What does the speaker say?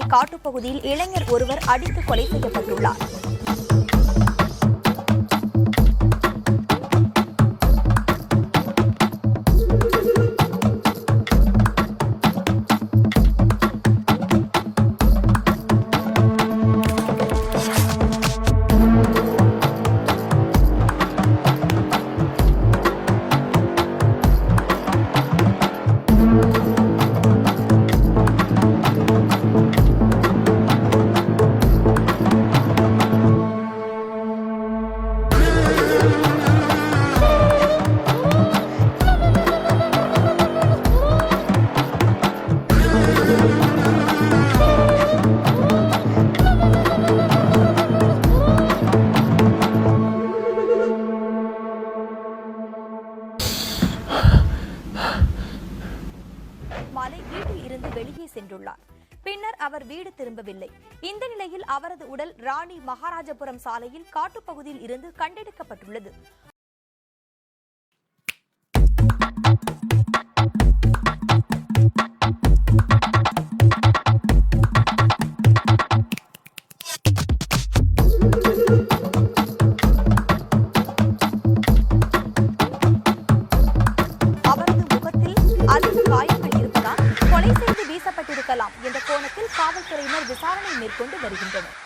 காட்டுப்பகுதியில் இளைஞர் ஒருவர் அடித்து கொலை செய்யப்பட்டுள்ளார். மாலை வீட்டில் இருந்து வெளியே சென்றுள்ளார். பின்னர் அவர் வீடு திரும்பவில்லை. இந்த நிலையில் அவரது உடல் ராணி மகாராஜபுரம் சாலையில் காட்டுப்பகுதியில் இருந்து கண்டெடுக்கப்பட்டுள்ளது. கொலை செய்து வீசப்பட்டிருக்கலாம் என்ற கோணத்தில் காவல்துறையினர் விசாரணை மேற்கொண்டு வருகின்றனர்.